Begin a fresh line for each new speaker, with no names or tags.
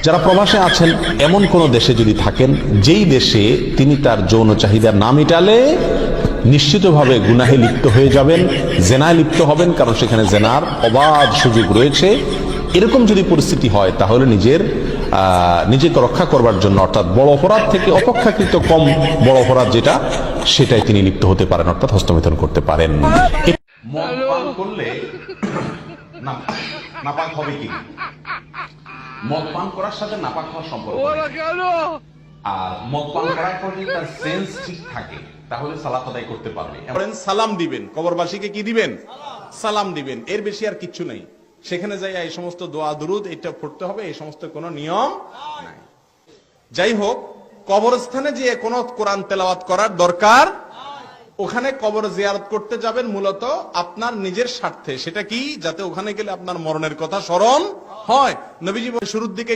যারা প্রবাসে আছেন, এমন কোন দেশে যদি থাকেন যেই দেশে তিনি তার যৌন চাহিদা না মিটালে নিশ্চিতভাবে গুনাহে লিপ্ত হয়ে যাবেন, জেনায় লিপ্ত হবেন, কারণ সেখানে জেনার অবাধ সুযোগ রয়েছে, এরকম যদি পরিস্থিতি হয় তাহলে নিজেকে রক্ষা করবার জন্য, অর্থাৎ বড় অপরাধ থেকে অপেক্ষাকৃত কম বড় অপরাধ যেটা, সেটাই তিনি লিপ্ত হতে পারেন, অর্থাৎ হস্তমিথন করতে পারেন। মদ পান করলে নাপাক হবে কি? মদ পান করার সাথে নাপাক হওয়ার সম্পর্ক, আর মদ পান করার পর যদি তার সেন্স ঠিক থাকে তাহলে সালাত আদায় করতে পারবে। সালাম দিবেন, কবরবাসীকে কি দিবেন? সালাম দিবেন, এর বেশি আর কিচ্ছু নেই। সেখানে যাই এই সমস্ত দোয়া দুরুদ এটা পড়তে হবে, এই সমস্ত কোনো নিয়ম নাই। যাই হোক, কবরস্থানে যে কোনো কোরআন তেলাওয়াত করার দরকার, ওখানে কবর জিয়ারত করতে যাবেন মূলত আপনার নিজের স্বার্থে। সেটা কি? যাতে ওখানে গেলে আপনার মরণের কথা স্মরণ হয়। নবীজি শুরুর দিকে